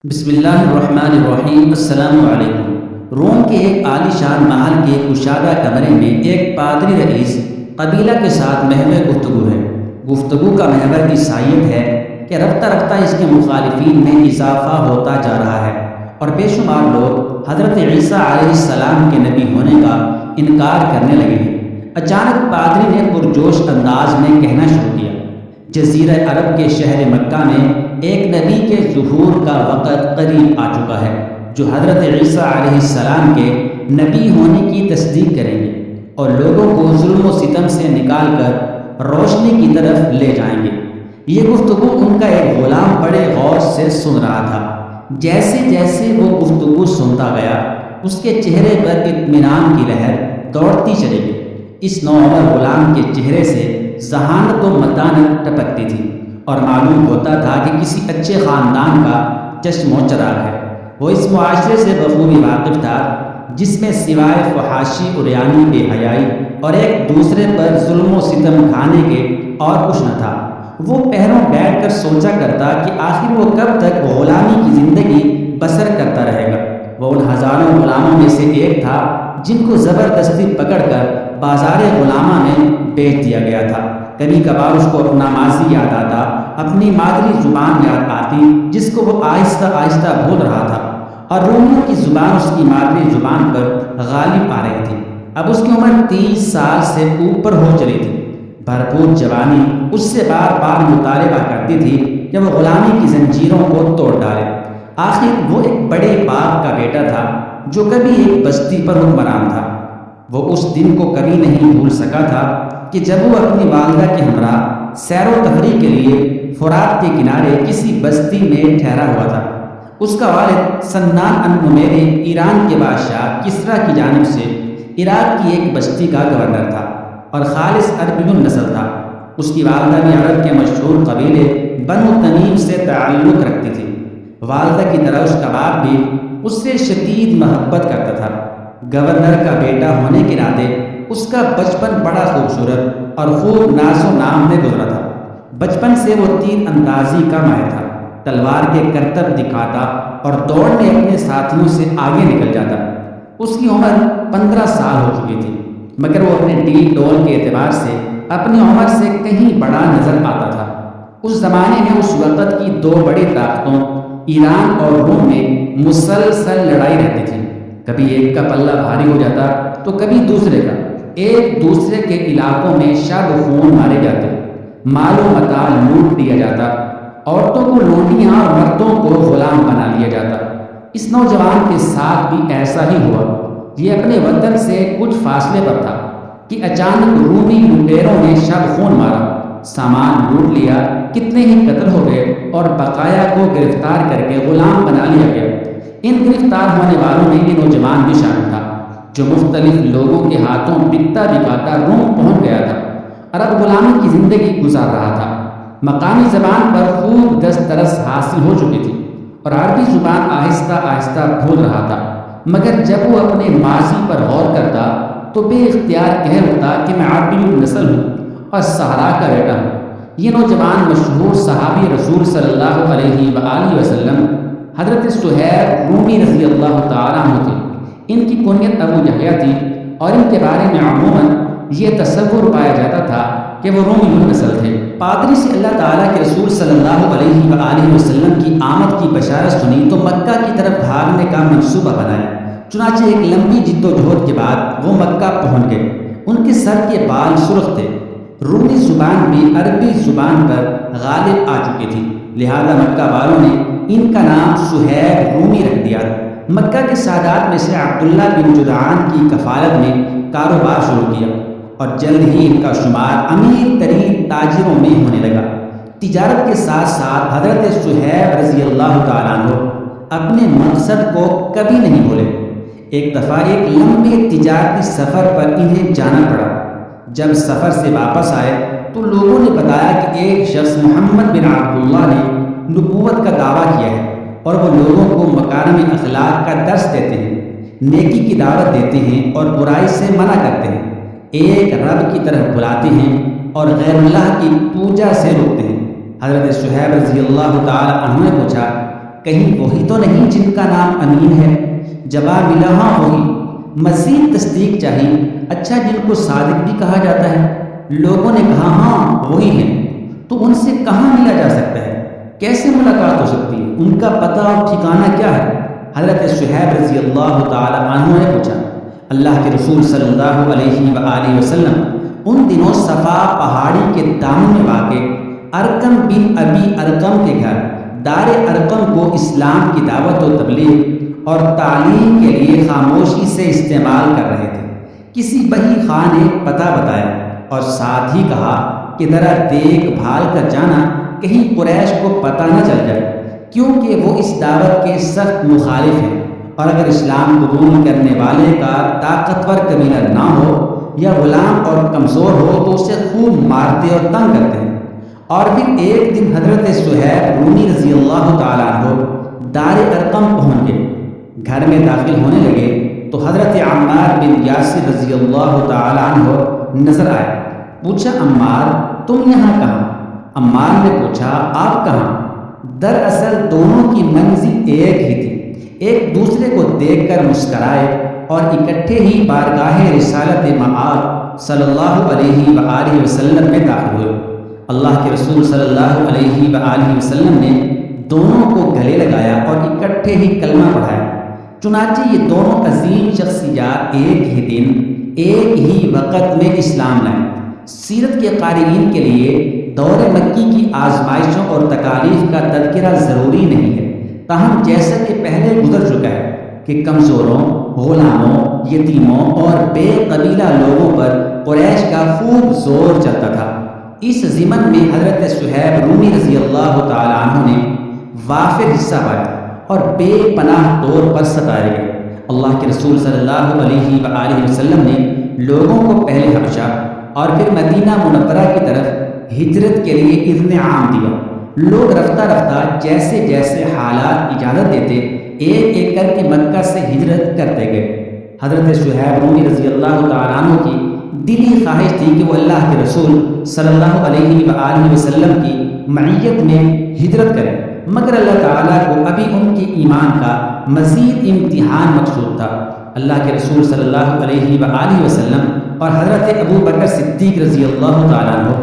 بسم اللہ الرحمن الرحیم۔ السلام علیکم۔ روم کے ایک عالی شان محل کے کشادہ کمرے میں ایک پادری رئیس قبیلہ کے ساتھ محور گفتگو ہے۔ گفتگو کا محور عیسائیت ہے کہ رفتہ رفتہ اس کے مخالفین میں اضافہ ہوتا جا رہا ہے اور بے شمار لوگ حضرت عیسیٰ علیہ السلام کے نبی ہونے کا انکار کرنے لگے ہیں۔ اچانک پادری نے پرجوش انداز میں کہنا شروع کیا، جزیرہ عرب کے شہر مکہ میں ایک نبی کے ظہور کا وقت قریب آ چکا ہے جو حضرت عیسیٰ علیہ السلام کے نبی ہونے کی تصدیق کریں گے اور لوگوں کو ظلم و ستم سے نکال کر روشنی کی طرف لے جائیں گے۔ یہ گفتگو ان کا ایک غلام بڑے غور سے سن رہا تھا۔ جیسے جیسے وہ گفتگو سنتا گیا اس کے چہرے پر اطمینان کی لہر دوڑتی چلی گئی۔ اس نوعمر غلام کے چہرے سے ذہانت و متانت ٹپکتی تھی اور معلوم ہوتا تھا کہ کسی اچھے خاندان کا چشم و چراغ ہے۔ وہ اس معاشرے سے بخوبی واقف تھا جس میں سوائے فحاشی عریانی بے حیائی اور ایک دوسرے پر ظلم و ستم کھانے کے اور کچھ نہ تھا۔ وہ پہروں بیٹھ کر سوچا کرتا کہ آخر وہ کب تک غلامی کی زندگی بسر کرتا رہے گا۔ وہ ان ہزاروں غلاموں میں سے ایک تھا جن کو زبردستی پکڑ کر بازار غلامہ میں بیچ دیا گیا تھا۔ کبھی کبھار اس کو اپنا ماضی یاد آتا، اپنی مادری زبان یاد آتی جس کو وہ آہستہ آہستہ بھول رہا تھا، اور رومیوں کی زبان اس کی مادری زبان پر غالب آ رہی تھی۔ اب اس کی عمر 30 سال سے اوپر ہو چلی تھی۔ بھرپور جوانی اس سے بار بار مطالبہ کرتی تھی کہ وہ غلامی کی زنجیروں کو توڑ ڈالے۔ آخر وہ ایک بڑے باپ کا بیٹا تھا جو کبھی ایک بستی پر حکمران تھا۔ وہ اس دن کو کبھی نہیں بھول سکا تھا کہ جب وہ اپنی والدہ کے ہمراہ سیر و تفریح کے لیے فرات کے کنارے کسی بستی میں ٹھہرا ہوا تھا۔ اس کا والد سنان النمیری ایران کے بادشاہ کسریٰ کی جانب سے عراق کی ایک بستی کا گورنر تھا اور خالص عربی النسل تھا۔ اس کی والدہ بھی عرب کے مشہور قبیلے بنو تمیم سے تعلق رکھتی تھی۔ والدہ کی طرح اس کا باپ بھی اس سے شدید محبت کرتا تھا۔ گورنر کا بیٹا ہونے کے ناطے اس کا بچپن بڑا خوبصورت اور خوب ناز و نام میں گزرا تھا۔ بچپن سے وہ تیر اندازی کا ماہر تھا، تلوار کے کرتب دکھاتا اور دوڑنے اپنے ساتھیوں سے آگے نکل جاتا۔ اس کی عمر 15 سال ہو چکی تھی مگر وہ اپنے ڈیل ڈول کے اعتبار سے اپنی عمر سے کہیں بڑا نظر آتا تھا۔ اس زمانے میں اس وقت کی دو بڑی طاقتوں ایران اور روم میں مسلسل لڑائی رہتی تھی۔ کبھی ایک کا پلہ بھاری ہو جاتا تو کبھی دوسرے کا۔ ایک دوسرے کے علاقوں میں شب خون مارے جاتے، مال و متاع لوٹ لیا جاتا، عورتوں کو لونڈیاں اور مردوں کو غلام بنا لیا جاتا۔ اس نوجوان کے ساتھ بھی ایسا ہی ہوا۔ یہ اپنے وطن سے کچھ فاصلے پر تھا کہ اچانک رومی لٹیروں نے شب خون مارا، سامان لوٹ لیا، کتنے ہی قتل ہو گئے اور بقایا کو گرفتار کر کے غلام بنا لیا گیا۔ ان گرفتار ہونے والوں میں یہ نوجوان بھی شامل تھا جو مختلف لوگوں کے ہاتھوں بکتا بکاتا روم پہنچ گیا تھا۔ عرب غلامی کی زندگی گزار رہا تھا۔ مقامی زبان پر خوب دسترس حاصل ہو چکی تھی اور عربی زبان آہستہ آہستہ بھول رہا تھا، مگر جب وہ اپنے ماضی پر غور کرتا تو بے اختیار کہہ اٹھتا کہ میں عربی النسل ہوں اور صحرا کا بیٹا ہوں۔ یہ نوجوان مشہور صحابی رسول صلی اللہ علیہ وآلہ وسلم حضرت سہیب رومی رضی اللہ تعالیٰ عنہ تھے۔ ان کی کنیت ابو یحییٰ تھی اور ان کے بارے میں عموماً یہ تصور پایا جاتا تھا کہ وہ رومی النسل تھے۔ پادری سے اللہ تعالیٰ کے رسول صلی اللہ علیہ وآلہ وسلم کی آمد کی بشارت سنی تو مکہ کی طرف بھاگنے کا منصوبہ بنایا۔ چنانچہ ایک لمبی جد و جہد کے بعد وہ مکہ پہنچ گئے۔ ان کے سر کے بال سرخ تھے۔ رومی زبان بھی عربی زبان پر غالب آ چکی تھی، لہذا مکہ والوں نے ان کا نام سہیب رومی رکھ دیا۔ مکہ کے سادات میں سے عبداللہ بن جدعان کی کفالت میں کاروبار شروع کیا اور جلد ہی ان کا شمار امیر ترین تاجروں میں ہونے لگا۔ تجارت کے ساتھ ساتھ حضرت سہیب رضی اللہ تعالیٰ عنہ اپنے مقصد کو کبھی نہیں بھولے۔ ایک دفعہ ایک لمبے تجارتی سفر پر انہیں جانا پڑا۔ جب سفر سے واپس آئے تو لوگوں نے بتایا کہ ایک شخص محمد بن عبداللہ نے نبوت کا دعویٰ کیا ہے اور وہ لوگوں کو مکارم اخلاق کا درس دیتے ہیں، نیکی کی دعوت دیتے ہیں اور برائی سے منع کرتے ہیں، ایک رب کی طرف بلاتے ہیں اور غیر اللہ کی پوجا سے روکتے ہیں۔ حضرت سہیب رضی اللہ تعالی عنہ نے پوچھا کہیں وہی تو نہیں جن کا نام امین ہے؟ جواب ملا ہاں وہی۔ مزید تصدیق چاہیے، اچھا جن کو صادق بھی کہا جاتا ہے؟ لوگوں نے کہا ہاں وہی ہیں۔ تو ان سے کہاں ملا جا سکتا ہے؟ کیسے ملاقات ہو سکتی ہے؟ ان کا پتہ اور ٹھکانہ کیا ہے؟ حضرت شعیب رضی اللہ تعالی عنہ نے پوچھا۔ اللہ کے رسول صلی اللہ علیہ وآلہ وسلم ان دنوں صفا پہاڑی کے دامن میں واقع ارقم بن ابی ارقم کے گھر دار ارقم کو اسلام کی دعوت و تبلیغ اور تعلیم کے لیے خاموشی سے استعمال کر رہے تھے۔ کسی بہی خان نے پتہ بتایا اور ساتھ ہی کہا کہ ذرا دیکھ بھال کر جانا کہیں قریش کو پتہ نہ چل جائے، کیونکہ وہ اس دعوت کے سخت مخالف ہیں، اور اگر اسلام قبول کرنے والے کا طاقتور قبیلہ نہ ہو یا غلام اور کمزور ہو تو اسے خوب مارتے اور تنگ کرتے ہیں۔ اور پھر ایک دن حضرت صہیب رومی رضی اللہ تعالیٰ عنہ دار ارقم پہنچ گئے۔ گھر میں داخل ہونے لگے تو حضرت عمار بن یاسر رضی اللہ تعالیٰ عنہ نظر آئے۔ پوچھا عمار تم یہاں کہاں؟ عمار نے پوچھا آپ کہاں؟ دراصل دونوں کی منزل ایک ہی تھی، ایک دوسرے کو دیکھ کر مسکرائے اور اکٹھے ہی بارگاہ رسالت مآب صلی اللہ علیہ وآلہ وسلم میں داخل ہوئے۔ اللہ کے رسول صلی اللہ علیہ وآلہ وسلم نے دونوں کو گلے لگایا اور اکٹھے ہی کلمہ پڑھایا۔ چنانچہ یہ دونوں عظیم شخصیات ایک ہی دن ایک ہی وقت میں اسلام لائیں۔ سیرت کے قارئین کے لیے دور مکی کی آزمائشوں اور تکالیف کا تذکرہ ضروری نہیں ہے، تاہم جیسا کہ پہلے گزر چکا ہے کہ کمزوروں، غلاموں، یتیموں اور بے قبیلہ لوگوں پر قریش کا خوب زور چلتا تھا۔ اس ضمن میں حضرت صہیب رومی رضی اللہ تعالیٰ عنہ نے وافر حصہ پایا اور بے پناہ طور پر ستائے گئے۔ اللہ کے رسول صلی اللہ علیہ وآلہ وسلم نے لوگوں کو پہلے حبشہ اور پھر مدینہ منورہ کی طرف ہجرت کے لیے اذن عام دیا۔ لوگ رفتہ رفتہ جیسے جیسے حالات اجازت دیتے ایک ایک کر کے مکہ سے ہجرت کرتے گئے۔ حضرت صہیب رومی رضی اللہ تعالیٰ عنہ کی دلی خواہش تھی کہ وہ اللہ کے رسول صلی اللہ علیہ وآلہ وسلم کی معیت میں ہجرت کریں، مگر اللہ تعالیٰ کو ابھی ان کے ایمان کا مزید امتحان مقصود تھا۔ اللہ کے رسول صلی اللہ علیہ وآلہ وسلم اور حضرت ابو بکر صدیق رضی اللہ تعالیٰ عنہ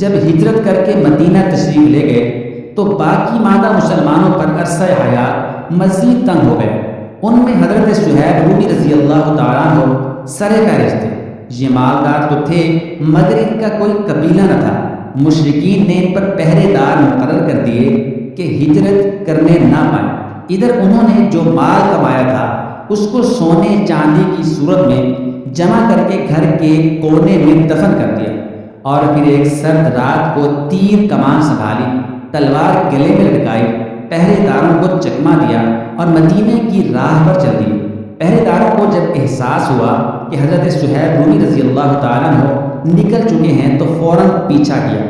جب ہجرت کر کے مدینہ تشریف لے گئے تو باقی مادہ مسلمانوں پر عرصہ حیات مزید تنگ ہو گئے۔ ان میں حضرت صہیب رومی رضی اللہ تعالیٰ عنہ سر فہرست تھے۔ یہ مالدار تو تھے مگر ان کا کوئی قبیلہ نہ تھا۔ مشرکین نے ان پر پہرے دار مقرر کر دیے کہ ہجرت کرنے نہ پائیں۔ ادھر انہوں نے جو مال کمایا تھا اس کو سونے چاندی کی صورت میں جمع کر کے گھر کے کونے میں دفن کر دیا، اور پھر ایک سرد رات کو تیر کمان سنبھالی، تلوار گلے میں لٹکائی، پہرے داروں کو چکما دیا اور مدینے کی راہ پر چل دیے۔ پہرے داروں کو جب احساس ہوا کہ حضرت صہیب رومی رضی اللہ تعالیٰ عنہ نکل چکے ہیں تو فوراً پیچھا کیا۔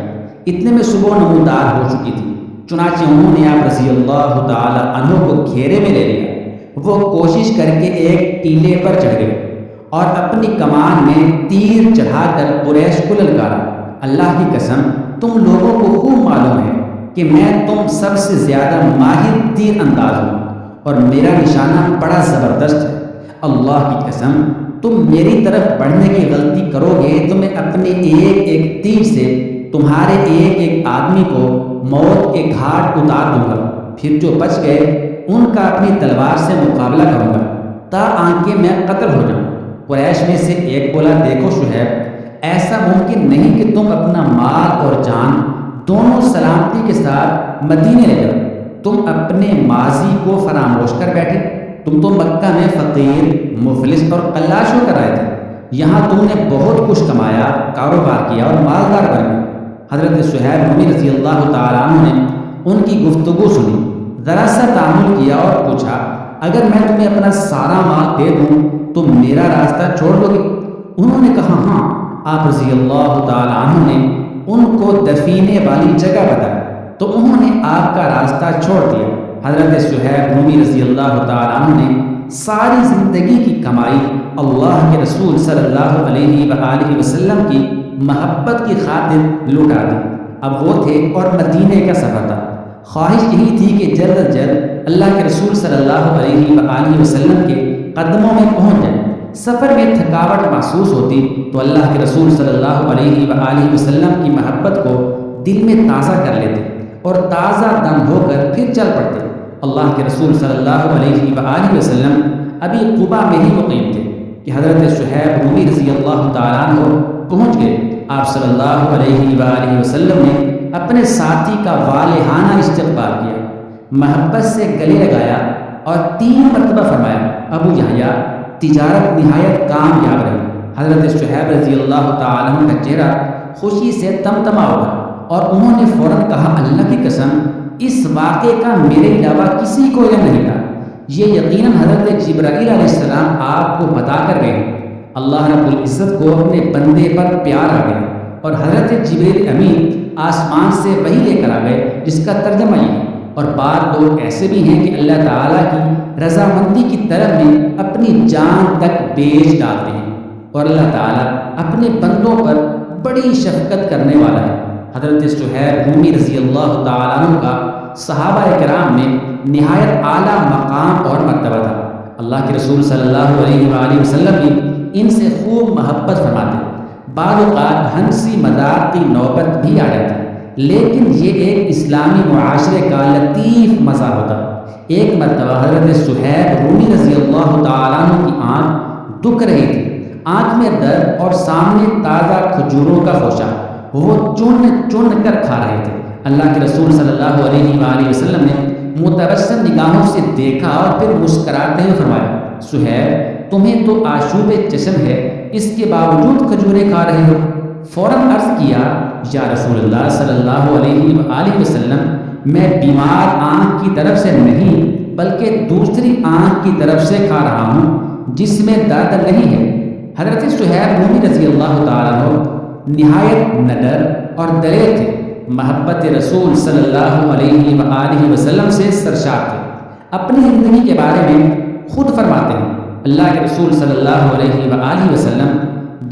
اتنے میں صبح نمودار ہو چکی تھی، چنانچہ انہوں نے آپ رضی اللہ تعالیٰ عنہ کو گھیرے میں لے لیا۔ وہ کوشش کر کے ایک ٹیلے پر چڑھ گئے اور اپنی کمان میں تیر چڑھا کر قریش کو للکارا۔ اللہ کی قسم تم لوگوں کو خوب معلوم ہے کہ میں تم سب سے زیادہ ماہر تیر انداز ہوں اور میرا نشانہ بڑا زبردست ہے۔ اللہ کی قسم تم میری طرف بڑھنے کی غلطی کرو گے تو میں اپنے ایک ایک تیر سے تمہارے ایک ایک آدمی کو موت کے گھاٹ اتار دوں گا، پھر جو بچ گئے ان کا اپنی تلوار سے مقابلہ کروں گا تا آنکہ میں قتل ہو جاؤں۔ قریش میں سے ایک بولا دیکھو شعیب، ایسا ممکن نہیں کہ تم اپنا مال اور جان دونوں سلامتی کے ساتھ مدینے لے جاؤ۔ تم اپنے ماضی کو فراموش کر بیٹھے۔ تم تو مکہ میں فقیر، مفلس اور قلاش ہو کر آئے تھے، یہاں تم نے بہت کچھ کمایا، کاروبار کیا اور مالدار بن گئے۔ حضرت صہیب رومی رضی اللہ تعالیٰ عنہ نے ان کی گفتگو سنی، ذرا سا تأمل کیا اور پوچھا اگر میں تمہیں اپنا سارا مال دے دوں تو میرا راستہ چھوڑ دو گے؟ انہوں نے کہا ہاں۔ آپ رضی اللہ تعالیٰ عنہ نے ان کو دفینے والی جگہ بتائی تو انہوں نے آپ کا راستہ چھوڑ دیا۔ حضرت صہیب رومی رضی اللہ تعالیٰ عنہ نے ساری زندگی کی کمائی اللہ کے رسول صلی اللہ علیہ وآلہ وسلم کی محبت کی خاطر لٹا دی۔ اب وہ تھے اور مدینے کا سفر تھا، خواہش یہی تھی کہ جلد از جلد اللہ کے رسول صلی اللہ علیہ وآلہ وسلم کے قدموں میں پہنچ جائیں۔ سفر میں تھکاوٹ محسوس ہوتی تو اللہ کے رسول صلی اللہ علیہ وآلہ وسلم کی محبت کو دل میں تازہ کر لیتے اور تازہ دم ہو کر پھر چل پڑتے۔ اللہ کے رسول صلی اللہ علیہ وآلہ وسلم ابھی قبا میں ہی مقیم تھے کہ حضرت شہیب رومی رضی اللہ تعالیٰ عنہ پہنچ گئے۔ آپ صلی اللہ علیہ وآلہ وسلم نے اپنے ساتھی کا والہانہ استقبال کیا، محبت سے گلے لگایا اور 3 مرتبہ فرمایا، ابو یحییٰ تجارت نہایت کامیاب رہی۔ حضرت شہیب رضی اللہ تعالیٰ عنہ کا چہرہ خوشی سے تمتما ہوا اور انہوں نے فوراً کہا، اللہ کی قسم اس واقعے کا میرے علاوہ کسی کو علم نہیں تھا، یہ یقیناً حضرت جبرائیل علیہ السلام آپ کو بتا کر گئے۔ اللہ رب العزت کو اپنے بندے پر پیار آ گیا اور حضرت جبریل امین آسمان سے وحی لے کر آ گئے، جس کا ترجمہ یہ ہے۔ اور بعض لوگ ایسے بھی ہیں کہ اللہ تعالیٰ کی رضامندی کی طلب میں اپنی جان تک بیچ ڈالتے ہیں، اور اللہ تعالیٰ اپنے بندوں پر بڑی شفقت کرنے والا ہے۔ حضرت شہیب رومی رضی اللہ تعالیٰ عنہ کا صحابہ کرام میں نہایت اعلیٰ مقام اور مرتبہ تھا۔ اللہ کے رسول صلی اللہ علیہ وآلہ وسلم بھی ان سے خوب محبت فرماتے۔ بعض اوقات ہنسی مذاق کی نوبت بھی آ جاتی، لیکن یہ ایک اسلامی معاشرے کا لطیف مزاح ہوتا۔ ایک مرتبہ حضرت شہیب رومی رضی اللہ تعالیٰ عنہ کی آنکھ دکھ رہی تھی، آنکھ میں درد اور سامنے تازہ کھجوروں کا خوشہ، وہ چن چن کر کھا رہے تھے۔ اللہ کے رسول صلی اللہ علیہ وآلہ وسلم نے متبسم نگاہوں سے دیکھا اور پھر مسکراتے ہوئے فرمایا، شہیب تمہیں تو آشوب چشم ہے، اس کے باوجود کھجوریں کھا رہے ہو۔ فوراً عرض کیا، یا رسول اللہ صلی اللہ علیہ وآلہ وسلم میں بیمار آنکھ کی طرف سے نہیں بلکہ دوسری آنکھ کی طرف سے کھا رہا ہوں جس میں درد نہیں ہے۔ حضرت شہیب رومی رضی اللہ تعالیٰ عنہ نہایت نڈر اور دلیر تھے، محبت رسول صلی اللہ علیہ وآلہ وسلم سے سرشار تھے۔ اپنی زندگی کے بارے میں خود فرماتے ہیں، اللہ کے رسول صلی اللہ علیہ وآلہ وسلم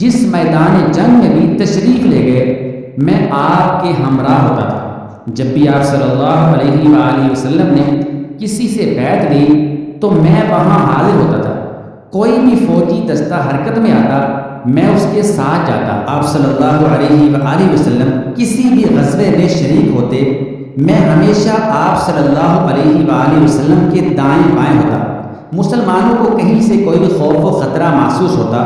جس میدان جنگ میں بھی تشریف لے گئے میں آپ کے ہمراہ ہوتا تھا۔ جب بھی آپ صلی اللہ علیہ وآلہ وسلم نے کسی سے بیعت لی تو میں وہاں حاضر ہوتا تھا۔ کوئی بھی فوجی دستہ حرکت میں آتا میں اس کے ساتھ جاتا۔ آپ صلی اللہ علیہ وآلہ وسلم کسی بھی غزوے میں شریک ہوتے میں ہمیشہ آپ صلی اللہ علیہ وآلہ وسلم کے دائیں بائیں ہوتا۔ مسلمانوں کو کہیں سے کوئی بھی خوف و خطرہ محسوس ہوتا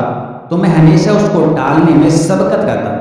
تو میں ہمیشہ اس کو ٹالنے میں سبقت کرتا۔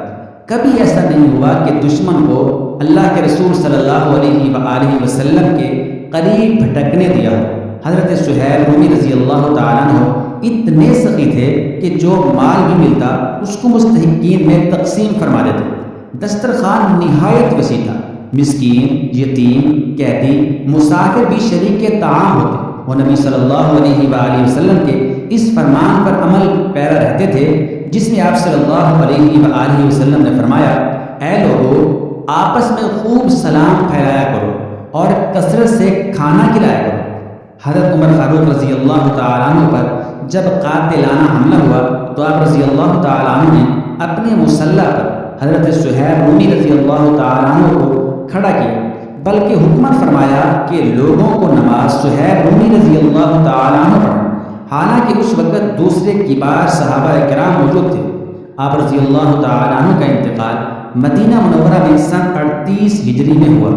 کبھی ایسا نہیں ہوا کہ دشمن کو اللہ کے رسول صلی اللہ علیہ وآلہ وسلم کے قریب بھٹکنے دیا ہو۔ حضرت شہیب رومی رضی اللہ تعالیٰ عنہ اتنے سخی تھے کہ جو مال بھی ملتا اس کو مستحقین میں تقسیم فرما دیتے۔ دسترخوان نہایت وسیع تھا، مسکین، یتیم، قیدی، مسافر بھی شریک طعام ہوتے۔ وہ نبی صلی اللہ علیہ وآلہ وسلم کے اس فرمان پر عمل پیرا رہتے تھے جس میں آپ صلی اللہ علیہ وآلہ وسلم نے فرمایا، اے لوگو آپس میں خوب سلام پھیلایا کرو اور کثرت سے کھانا کھلایا کرو۔ حضرت عمر فاروق رضی اللہ تعالیٰ عنہ پر جب قاتلانہ حملہ ہوا تو آپ رضی اللہ تعالیٰ عنہ نے اپنے مسلح پر حضرت شہیب رومی رضی اللہ تعالیٰ عنہ کو کھڑا کیا، بلکہ حکمت فرمایا کہ لوگوں کو نماز شہیب رومی رضی اللہ تعالیٰ عنہ پڑھیں، حالانکہ اس وقت دوسرے کبار صحابہ کرام موجود تھے۔ آپ رضی اللہ تعالیٰ عنہ کا انتقال مدینہ منورہ میں سن 38 ہجری میں ہوا۔